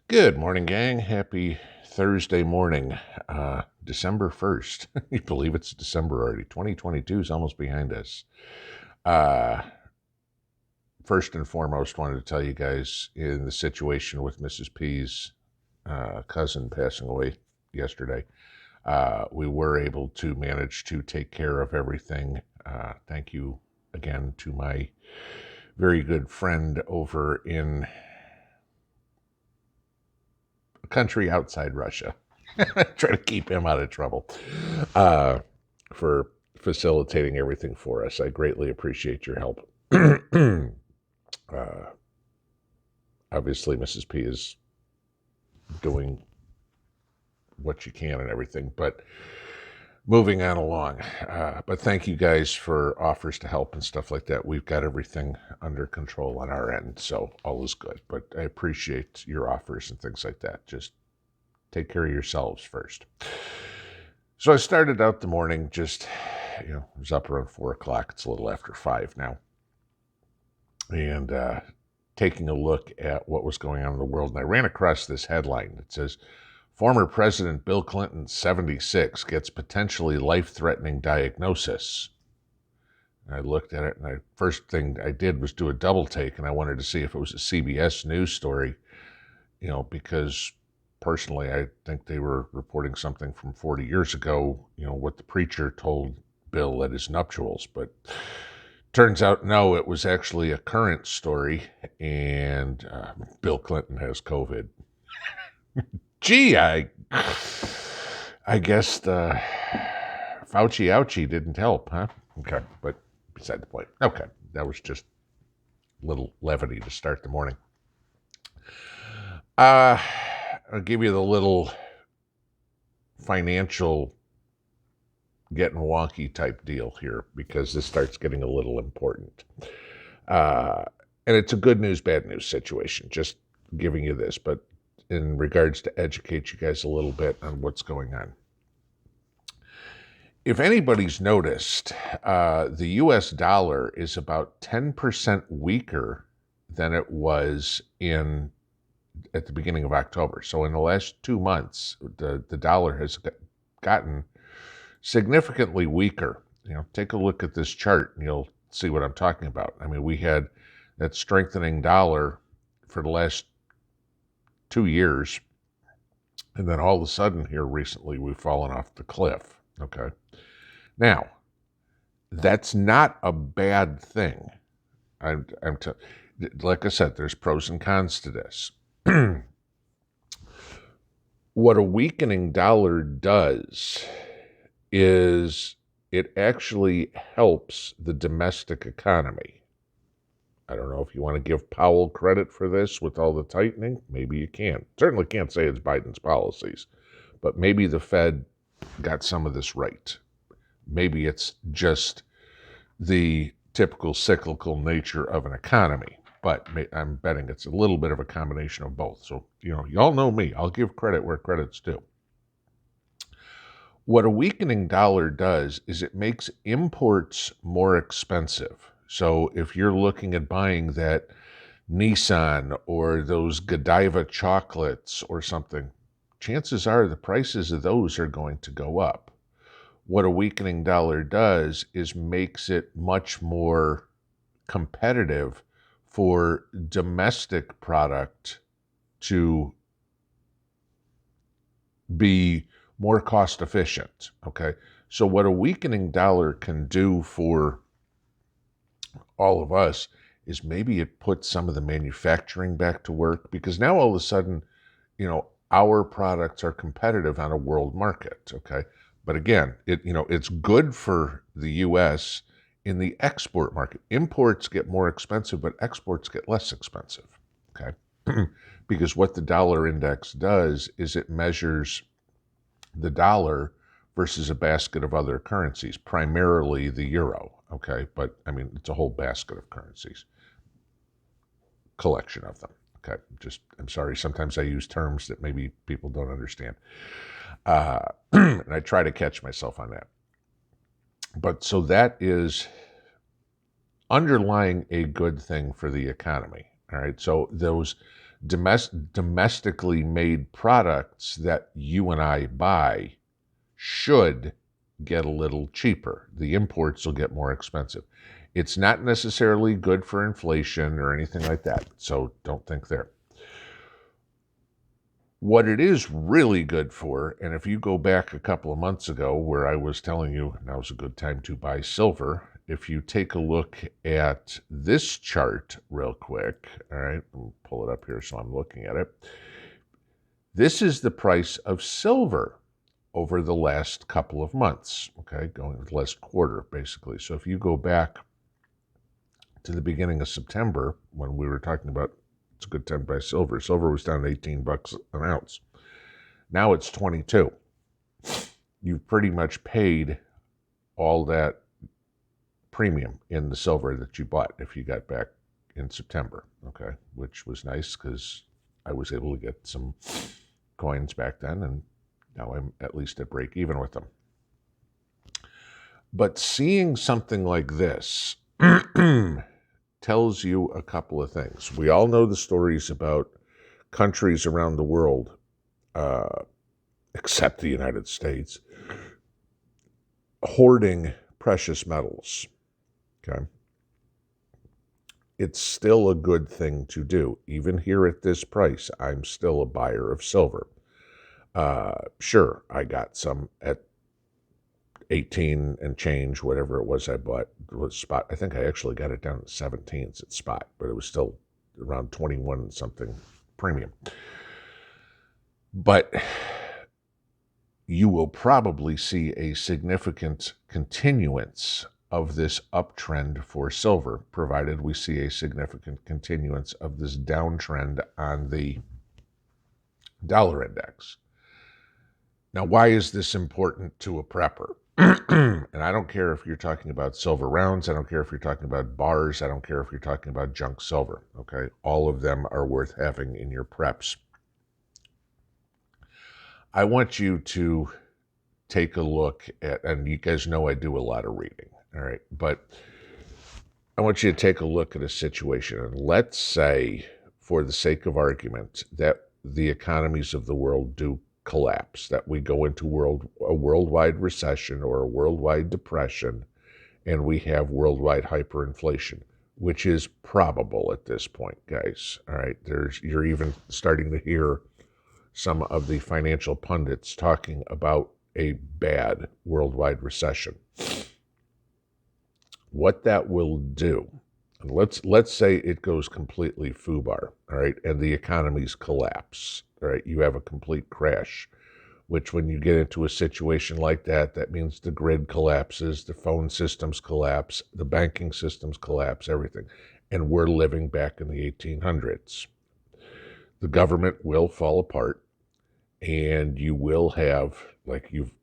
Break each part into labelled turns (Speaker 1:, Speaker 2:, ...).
Speaker 1: Good morning, gang. Happy Thursday morning, December 1st. You believe it's December already. 2022 is almost behind us. Uh, First and foremost, wanted to tell you guys in the situation with Mrs. P's cousin passing away yesterday. We were able to manage to take care of everything. Thank you again to my very good friend over in a country outside Russia. Try to keep him out of trouble uh, for facilitating everything for us. I greatly appreciate your help. uh, Obviously, Mrs. P is doing what she can and everything, but moving on along. But thank you guys for offers to help and stuff like that. We've got everything under control on our end, so all is good. But I appreciate your offers and things like that. Just take care of yourselves first. So I started out the morning just, it was up around 4 o'clock. It's a little after 5 now. And taking a look at what was going on in the world. And I ran across this headline that says, former President Bill Clinton, 76, gets potentially life-threatening diagnosis. And I looked at it, and the first thing I did was do a double take, and I wanted to see if it was a CBS News story, because personally, I think they were reporting something from 40 years ago, what the preacher told Bill at his nuptials. But turns out, no, it was actually a current story, and Bill Clinton has COVID. Gee, I guess the Fauci ouchie didn't help, huh? Okay, but beside the point. Okay, that was just a little levity to start the morning. I'll give you the little financial getting wonky type deal here, because this starts getting a little important. And it's a good news, bad news situation, just giving you this, but in regards to educate you guys a little bit on what's going on. If anybody's noticed, the US dollar is about 10% weaker than it was at the beginning of October. So in the last 2 months, the dollar has gotten significantly weaker. Take a look at this chart and you'll see what I'm talking about. I mean, we had that strengthening dollar for the last 2 years, and then all of a sudden here recently we've fallen off the cliff. Okay. Now, that's not a bad thing. Like I said, there's pros and cons to this. What a weakening dollar does is it actually helps the domestic economy. I don't know if you want to give Powell credit for this with all the tightening. Maybe you can. Certainly can't say it's Biden's policies, but maybe the Fed got some of this right. Maybe it's just the typical cyclical nature of an economy, but I'm betting it's a little bit of a combination of both. So, y'all know me. I'll give credit where credit's due. What a weakening dollar does is it makes imports more expensive. So if you're looking at buying that Nissan or those Godiva chocolates or something, chances are the prices of those are going to go up. What a weakening dollar does is makes it much more competitive for domestic product to be more cost efficient. Okay. So what a weakening dollar can do for all of us is maybe it puts some of the manufacturing back to work, because now all of a sudden, our products are competitive on a world market. Okay. But again, it's good for the U.S. in the export market. Imports get more expensive, but exports get less expensive. Okay. Because what the dollar index does is it measures the dollar versus a basket of other currencies, primarily the euro. Okay. But I mean, it's a whole basket of currencies, collection of them. Okay. I'm sorry. Sometimes I use terms that maybe people don't understand. And I try to catch myself on that. But so that is underlying a good thing for the economy. All right. So those Domestically made products that you and I buy should get a little cheaper. The imports will get more expensive. It's not necessarily good for inflation or anything like that, so don't think there. What it is really good for, and if you go back a couple of months ago where I was telling you now's a good time to buy silver, if you take a look at this chart real quick, all right, I'll pull it up here so I'm looking at it. This is the price of silver over the last couple of months, okay, going the last quarter, basically. So if you go back to the beginning of September, when we were talking about it's a good time to buy silver, silver was down to 18 bucks an ounce. Now it's 22. You've pretty much paid all that premium in the silver that you bought if you got back in September, okay, which was nice because I was able to get some coins back then, and now I'm at least at break even with them. But seeing something like this tells you a couple of things. We all know the stories about countries around the world, except the United States, hoarding precious metals, okay? It's still a good thing to do. Even here at this price, I'm still a buyer of silver. Sure, I got some at 18 and change, whatever it was I bought. It was spot. I think I actually got it down to 17s at spot, but it was still around 21 and something premium. But you will probably see a significant continuance of this uptrend for silver, provided we see a significant continuance of this downtrend on the dollar index. Now, why is this important to a prepper? And I don't care if you're talking about silver rounds, I don't care if you're talking about bars, I don't care if you're talking about junk silver, okay? All of them are worth having in your preps. I want you to take a look at, and you guys know I do a lot of reading, all right? But I want you to take a look at a situation, and let's say, for the sake of argument, that the economies of the world do collapse, that we go into a worldwide recession or a worldwide depression, and we have worldwide hyperinflation, which is probable at this point, guys. All right, you're even starting to hear some of the financial pundits talking about a bad worldwide recession. What that will do, and let's say it goes completely foobar, all right, and the economies collapse. All right, you have a complete crash, which when you get into a situation like that, that means the grid collapses, the phone systems collapse, the banking systems collapse, everything. And we're living back in the 1800s. The government will fall apart, and you will have, like you've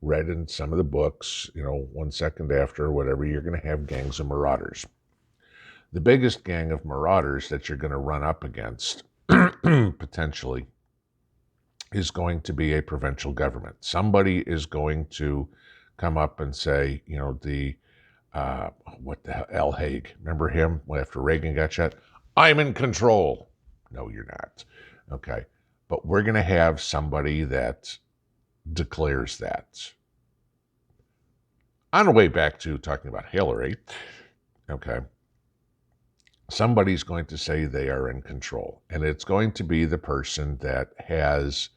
Speaker 1: read in some of the books, 1 second after, whatever, you're going to have gangs of marauders. The biggest gang of marauders that you're going to run up against, potentially, is going to be a provincial government. Somebody is going to come up and say, what the hell, El Haig, remember him after Reagan got shot? I'm in control. No, you're not. Okay. But we're going to have somebody that declares that. On the way back to talking about Hillary, okay, somebody's going to say they are in control. And it's going to be the person that has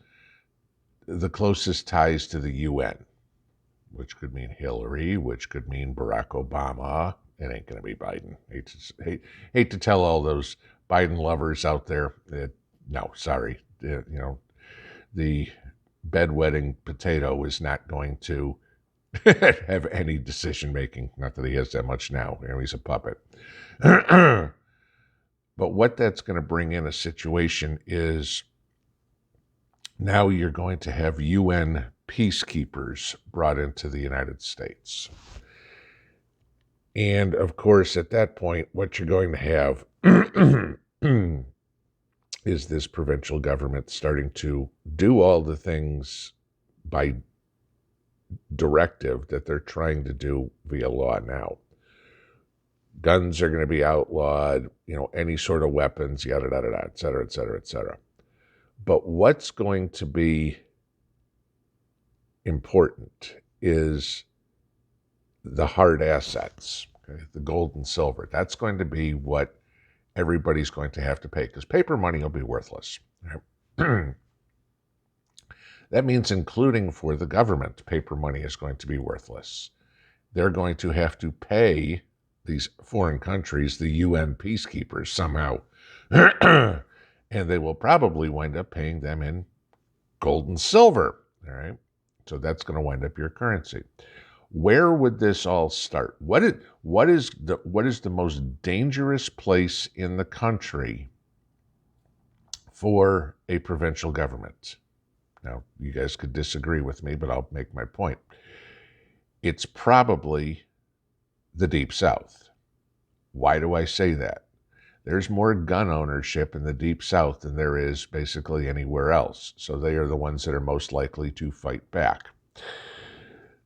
Speaker 1: the closest ties to the UN, which could mean Hillary, which could mean Barack Obama. It ain't going to be Biden. Hate to tell all those Biden lovers out there. No, sorry. The bedwetting potato is not going to have any decision making. Not that he has that much now. He's a puppet. But what that's going to bring in a situation is now you're going to have UN peacekeepers brought into the United States. And of course, at that point, what you're going to have is this provincial government starting to do all the things by directive that they're trying to do via law now. Guns are going to be outlawed, any sort of weapons, yada, yada, yada, et cetera, et cetera, et cetera. But what's going to be important is the hard assets, okay? The gold and silver. That's going to be what everybody's going to have to pay, because paper money will be worthless. Right? That means including for the government, paper money is going to be worthless. They're going to have to pay these foreign countries, the UN peacekeepers, somehow. And they will probably wind up paying them in gold and silver. All right. So that's going to wind up your currency. Where would this all start? What is the most dangerous place in the country for a provincial government? Now, you guys could disagree with me, but I'll make my point. It's probably the Deep South. Why do I say that? There's more gun ownership in the Deep South than there is basically anywhere else. So they are the ones that are most likely to fight back.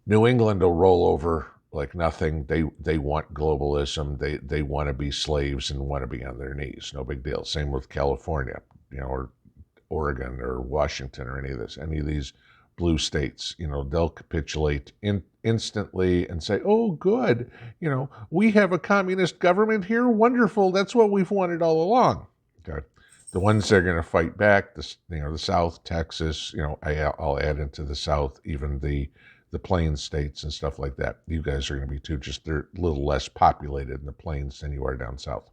Speaker 1: New England will roll over like nothing. They want globalism. They want to be slaves and want to be on their knees. No big deal. Same with California, or Oregon or Washington or any of these blue states. They'll capitulate instantly and say, "Oh, good. We have a communist government here. Wonderful. That's what we've wanted all along." Okay. The ones that are going to fight back, the South, Texas. I'll add into the South even the Plains states and stuff like that. You guys are going to be too. Just they're a little less populated in the Plains than you are down south.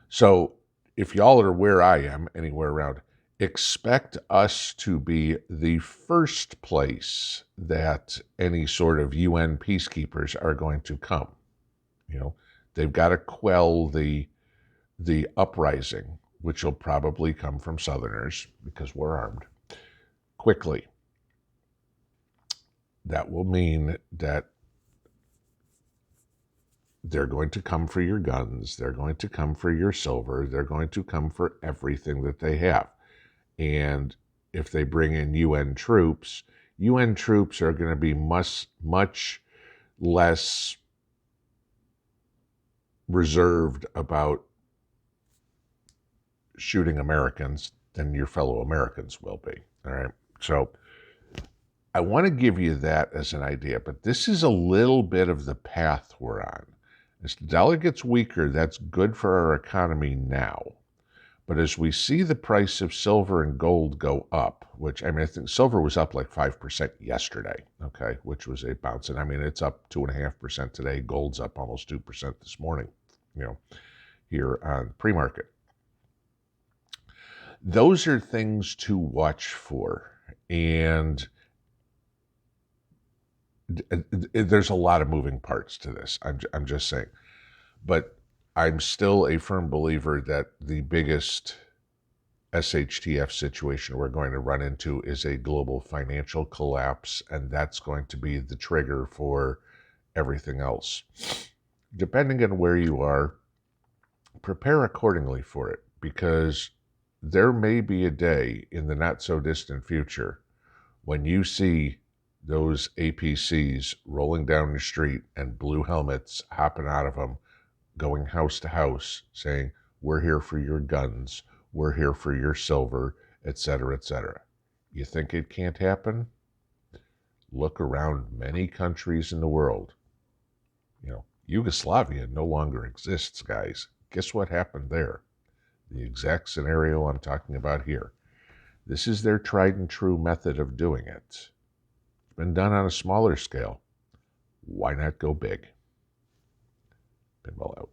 Speaker 1: So if y'all are where I am, anywhere around, expect us to be the first place that any sort of UN peacekeepers are going to come. They've got to quell the uprising, which will probably come from Southerners because we're armed, quickly. That will mean that they're going to come for your guns, they're going to come for your silver, they're going to come for everything that they have. And if they bring in UN troops are going to be much less reserved about shooting Americans than your fellow Americans will be. All right. So I want to give you that as an idea, but this is a little bit of the path we're on. As the dollar gets weaker, that's good for our economy now. But as we see the price of silver and gold go up, which, I think silver was up like 5% yesterday, okay, which was a bounce. And it's up 2.5% today. Gold's up almost 2% this morning, here on pre-market. Those are things to watch for. And there's a lot of moving parts to this. I'm just saying. But I'm still a firm believer that the biggest SHTF situation we're going to run into is a global financial collapse, and that's going to be the trigger for everything else. Depending on where you are, prepare accordingly for it, because there may be a day in the not-so-distant future when you see those APCs rolling down the street and blue helmets hopping out of them, going house to house, saying, "We're here for your guns, we're here for your silver," etc., etc. You think it can't happen? Look around many countries in the world. Yugoslavia no longer exists, guys. Guess what happened there? The exact scenario I'm talking about here. This is their tried and true method of doing it. It's been done on a smaller scale. Why not go big? Pinball out.